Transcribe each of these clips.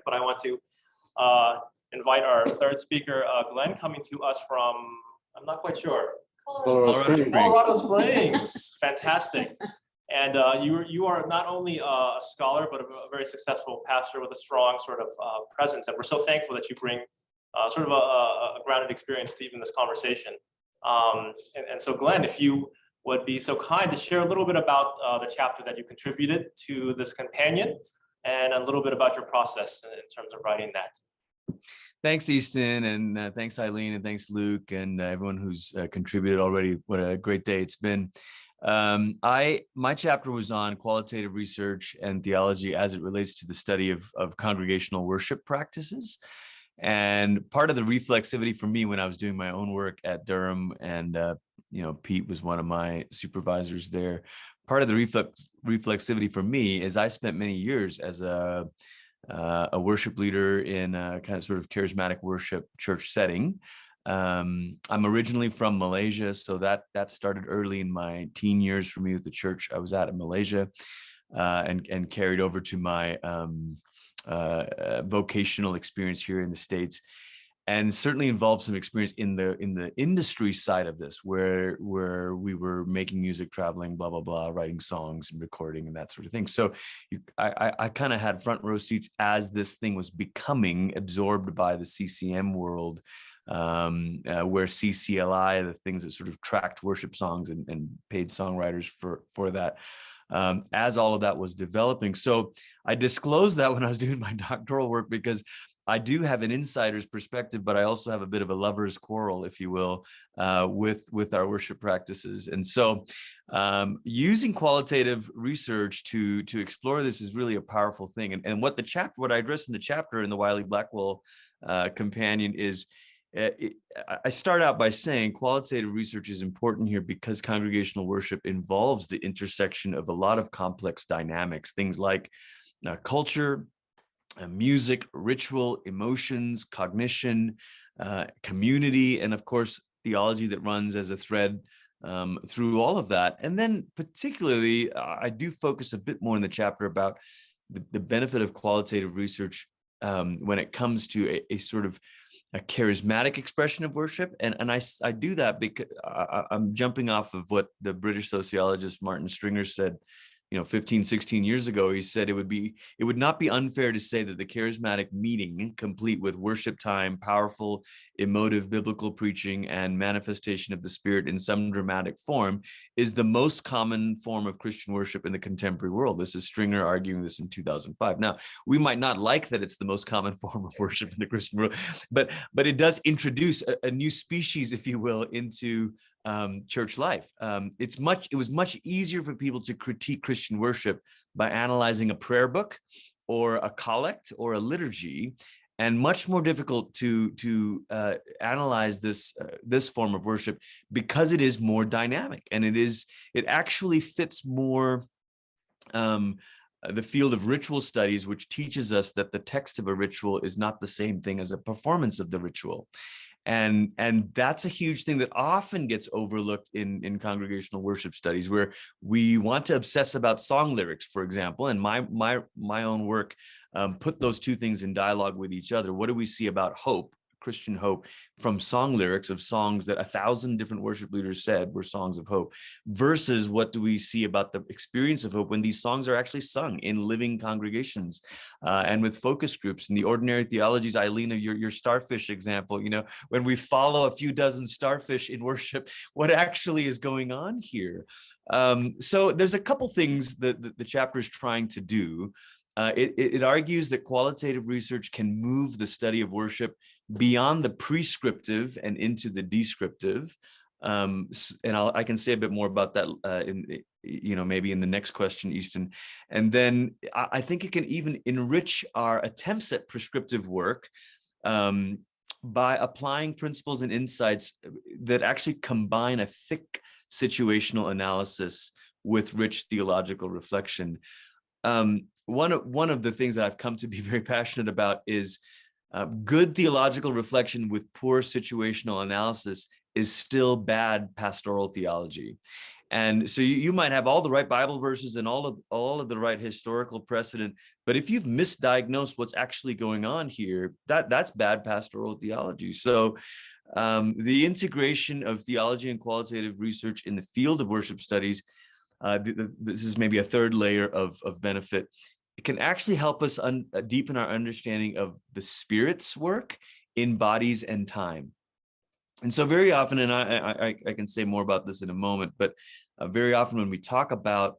but I want to invite our third speaker, Glenn, coming to us from, I'm not quite sure. Colorado Springs. Fantastic. And you are not only a scholar, but a very successful pastor with a strong sort of presence. And we're so thankful that you bring sort of a grounded experience to even this conversation. And so Glenn, if you would be so kind to share a little bit about the chapter that you contributed to this companion and a little bit about your process in terms of writing that. Thanks, Easton, and thanks, Eileen, and thanks, Luke, and everyone who's contributed already. What a great day it's been. My chapter was on qualitative research and theology as it relates to the study of congregational worship practices. And part of the reflexivity for me when I was doing my own work at Durham, and Pete was one of my supervisors there. Part of the reflexivity for me is I spent many years as a worship leader in a kind of sort of charismatic worship church setting. I'm originally from Malaysia, so that started early in my teen years for me with the church I was at in Malaysia, and carried over to my vocational experience here in the States, and certainly involved some experience in the industry side of this, where we were making music, traveling, blah blah blah, writing songs and recording and that sort of thing. So I kind of had front row seats as this thing was becoming absorbed by the CCM world, where CCLI, the things that sort of tracked worship songs and paid songwriters for that, as all of that was developing. So I disclosed that when I was doing my doctoral work, because I do have an insider's perspective, but I also have a bit of a lover's quarrel, if you will, with our worship practices. And so using qualitative research to explore this is really a powerful thing. And what I address in the chapter in the Wiley-Blackwell companion is, I start out by saying qualitative research is important here because congregational worship involves the intersection of a lot of complex dynamics, things like culture, music, ritual, emotions, cognition, community, and of course, theology that runs as a thread through all of that. And then particularly, I do focus a bit more in the chapter about the benefit of qualitative research when it comes to a sort of a charismatic expression of worship. And I do that because I'm jumping off of what the British sociologist Martin Stringer said, 15, 16 years ago. He said it would not be unfair to say that the charismatic meeting, complete with worship time, powerful, emotive biblical preaching, and manifestation of the Spirit in some dramatic form, is the most common form of Christian worship in the contemporary world. This is Stringer arguing this in 2005. Now, we might not like that it's the most common form of worship in the Christian world, but it does introduce a new species, if you will, into church life. It was much easier for people to critique Christian worship by analyzing a prayer book or a collect or a liturgy, and much more difficult to analyze this form of worship because it is more dynamic, and it actually fits more the field of ritual studies, which teaches us that the text of a ritual is not the same thing as a performance of the ritual. And that's a huge thing that often gets overlooked in congregational worship studies, where we want to obsess about song lyrics, for example. And my own work put those two things in dialogue with each other. What do we see about hope, Christian hope, from song lyrics of songs that 1,000 different worship leaders said were songs of hope, versus what do we see about the experience of hope when these songs are actually sung in living congregations and with focus groups? And the ordinary theologies, Eileen, your starfish example, when we follow a few dozen starfish in worship, what actually is going on here? So there's a couple things that the chapter is trying to do. It argues that qualitative research can move the study of worship beyond the prescriptive and into the descriptive. And I can say a bit more about that maybe in the next question, Easton. And then I think it can even enrich our attempts at prescriptive work by applying principles and insights that actually combine a thick situational analysis with rich theological reflection. One of the things that I've come to be very passionate about is good theological reflection with poor situational analysis is still bad pastoral theology. And so you might have all the right Bible verses and all of the right historical precedent, but if you've misdiagnosed what's actually going on here, that's bad pastoral theology. So the integration of theology and qualitative research in the field of worship studies, this is maybe a third layer of benefit. It can actually help us deepen our understanding of the Spirit's work in bodies and time. And so very often, and I can say more about this in a moment, but very often when we talk about,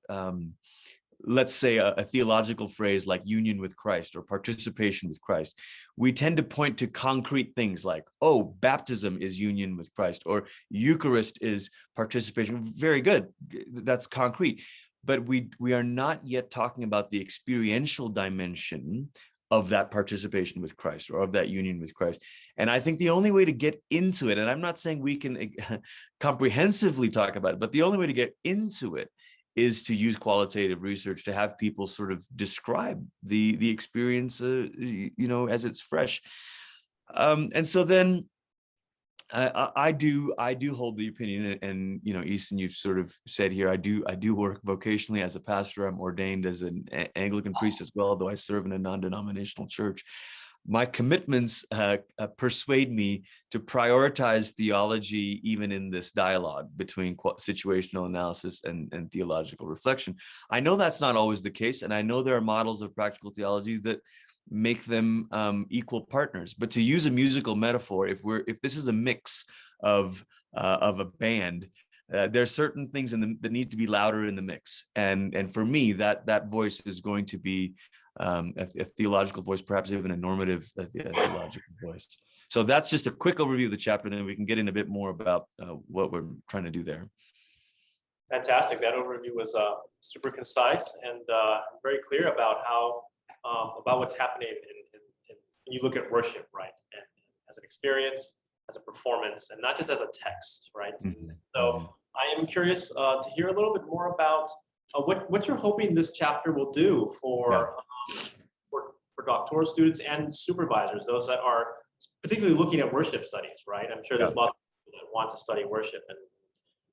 let's say, a theological phrase like union with Christ or participation with Christ, we tend to point to concrete things like, oh, baptism is union with Christ, or Eucharist is participation. Very good. That's concrete. But we are not yet talking about the experiential dimension of that participation with Christ or of that union with Christ. And I think the only way to get into it, and I'm not saying we can comprehensively talk about it, but the only way to get into it is to use qualitative research, to have people sort of describe the experience, as it's fresh. And so then I do hold the opinion, and Easton, you've sort of said here, I do work vocationally as a pastor. I'm ordained as an Anglican priest as well, though I serve in a non-denominational church. My commitments persuade me to prioritize theology even in this dialogue between situational analysis and theological reflection. I know that's not always the case, and I know there are models of practical theology that make them equal partners. But to use a musical metaphor, if this is a mix of a band, there are certain things that need to be louder in the mix, and for me, that voice is going to be a theological voice, perhaps even a normative theological voice. So that's just a quick overview of the chapter, and then we can get in a bit more about what we're trying to do there. Fantastic. That overview was super concise and very clear about how about what's happening when you look at worship, right? And as an experience, as a performance, and not just as a text, right? Mm-hmm. So I am curious to hear a little bit more about what you're hoping this chapter will do for doctoral students and supervisors, those that are particularly looking at worship studies, right? I'm sure there's lots of people that want to study worship, and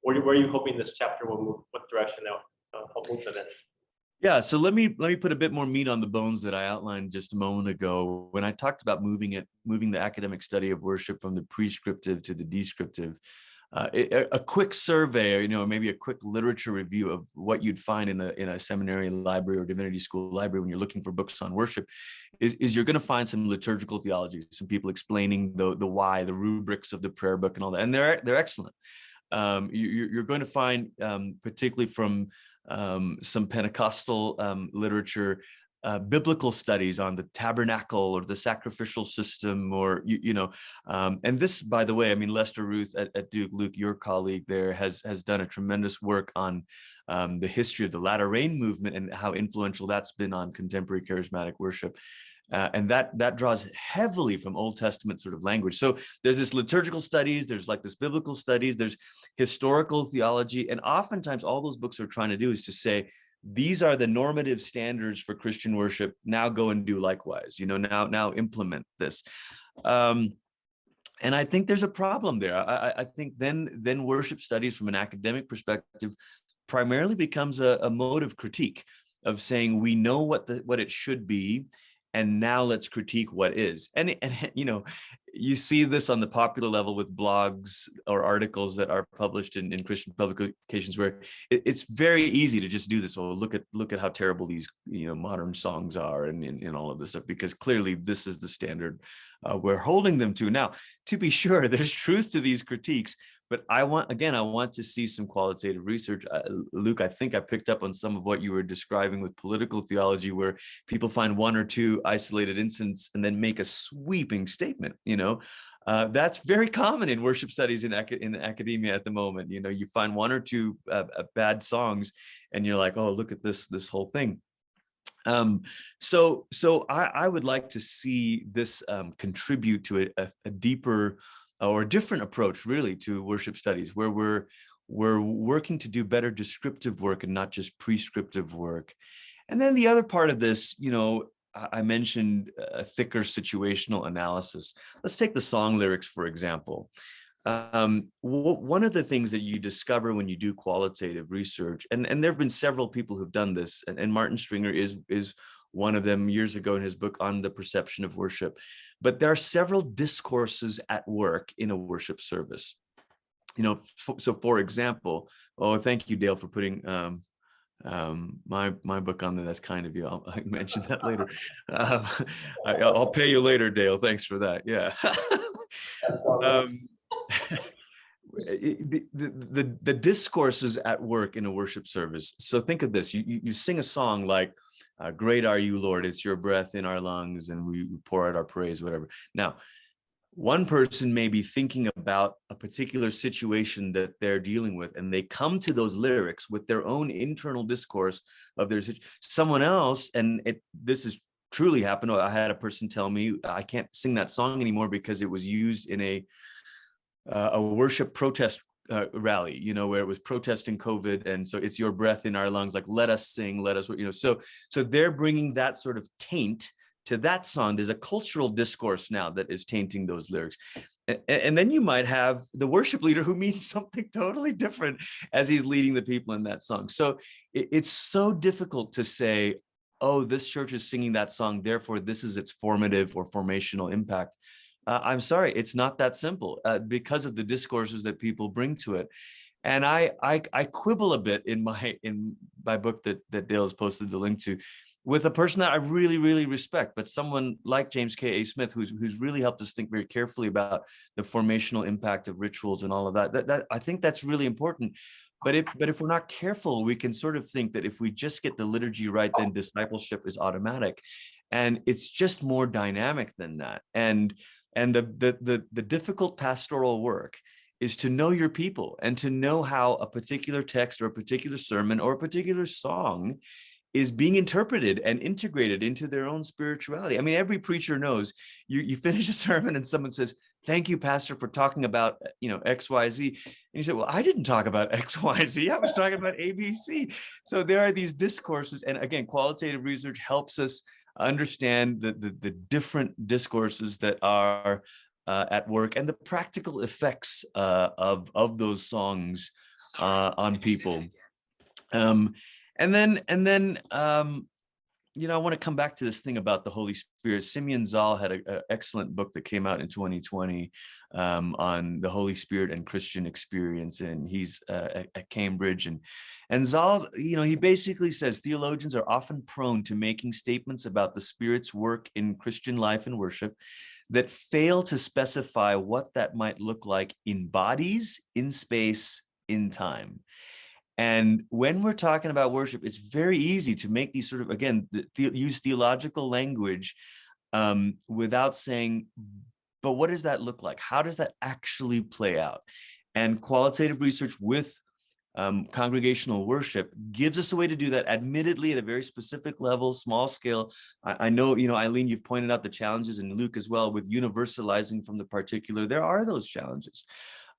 where are you hoping this chapter will move? What direction that will move them in? Yeah, so let me put a bit more meat on the bones that I outlined just a moment ago when I talked about moving the academic study of worship from the prescriptive to the descriptive. A quick survey, or maybe a quick literature review of what you'd find in a seminary library or divinity school library when you're looking for books on worship is you're going to find some liturgical theology, some people explaining the why, the rubrics of the prayer book and all that, and they're excellent. You're going to find, particularly from some Pentecostal literature, biblical studies on the tabernacle or the sacrificial system, or and this, by the way, I mean, Lester Ruth at Duke, Luke, your colleague there, has done a tremendous work on the history of the Latter Rain movement and how influential that's been on contemporary charismatic worship. And that draws heavily from Old Testament sort of language. So there's this liturgical studies, there's like this biblical studies, there's historical theology, and oftentimes all those books are trying to do is to say, these are the normative standards for Christian worship. Now go and do likewise. Now implement this. And I think there's a problem there. I think then worship studies from an academic perspective primarily becomes a mode of critique, of saying we know what it should be, and now let's critique what is. And you see this on the popular level with blogs or articles that are published in Christian publications, where it's very easy to just do this. Oh, look at how terrible these modern songs are, and all of this stuff, because clearly this is the standard we're holding them to. Now, to be sure, there's truth to these critiques, but I want to see some qualitative research. Luke, I think I picked up on some of what you were describing with political theology, where people find one or two isolated incidents and then make a sweeping statement. That's very common in worship studies in academia at the moment. You find one or two bad songs, and you're like, oh, look at this whole thing. So I would like to see this contribute to a deeper or a different approach, really, to worship studies, where we're working to do better descriptive work and not just prescriptive work. And then the other part of this, I mentioned a thicker situational analysis. Let's take the song lyrics, for example. One of the things that you discover when you do qualitative research, and there have been several people who've done this, and Martin Stringer is one of them years ago in his book on the perception of worship. But there are several discourses at work in a worship service. You know, so for example, oh, thank you, Dale, for putting my book on there. That's kind of you. I'll mention that later. I'll pay you later, Dale. Thanks for that. Yeah. The discourses at work in a worship service. So think of this: you sing a song like "Great Are You, Lord." It's your breath in our lungs, and we pour out our praise, whatever. Now, one person may be thinking about a particular situation that they're dealing with, and they come to those lyrics with their own internal discourse of their situation. Someone else, and this is truly happened. I had a person tell me, I can't sing that song anymore because it was used in a worship protest rally, you know, where it was protesting COVID. And so it's your breath in our lungs, like, let us sing, let us, you know, so they're bringing that sort of taint to that song. There's a cultural discourse now that is tainting those lyrics. And then you might have the worship leader who means something totally different as he's leading the people in that song. So it's so difficult to say, oh, this church is singing that song, therefore this is its formative or formational impact. I'm sorry, it's not that simple because of the discourses that people bring to it. And I quibble a bit in my book that Dale has posted the link to, with a person that I really, really respect, but someone like James K.A. Smith, who's really helped us think very carefully about the formational impact of rituals and all of that. That I think that's really important. But if we're not careful, we can sort of think that if we just get the liturgy right, then discipleship is automatic. And it's just more dynamic than that. And the difficult pastoral work is to know your people and to know how a particular text or a particular sermon or a particular song is being interpreted and integrated into their own spirituality. I mean, every preacher knows you finish a sermon and someone says, thank you, Pastor, for talking about, you know, XYZ. And you say, well, I didn't talk about XYZ. I was talking about ABC. So there are these discourses. And again, qualitative research helps us understand the different discourses that are at work and the practical effects of those songs on people. And then you know, I want to come back to this thing about the Holy Spirit. Simeon Zal had an excellent book that came out in 2020 on the Holy Spirit and Christian experience, and he's at Cambridge. And Zal, you know, he basically says theologians are often prone to making statements about the Spirit's work in Christian life and worship that fail to specify what that might look like in bodies, in space, in time. And when we're talking about worship, it's very easy to make these sort of, again, use theological language without saying, but what does that look like? How does that actually play out? And qualitative research with congregational worship gives us a way to do that, admittedly at a very specific level, small scale. I know, you know, Eileen, you've pointed out the challenges, and Luke as well, with universalizing from the particular. There are those challenges.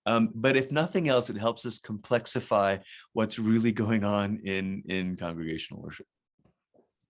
But if nothing else, it helps us complexify what's really going on in congregational worship.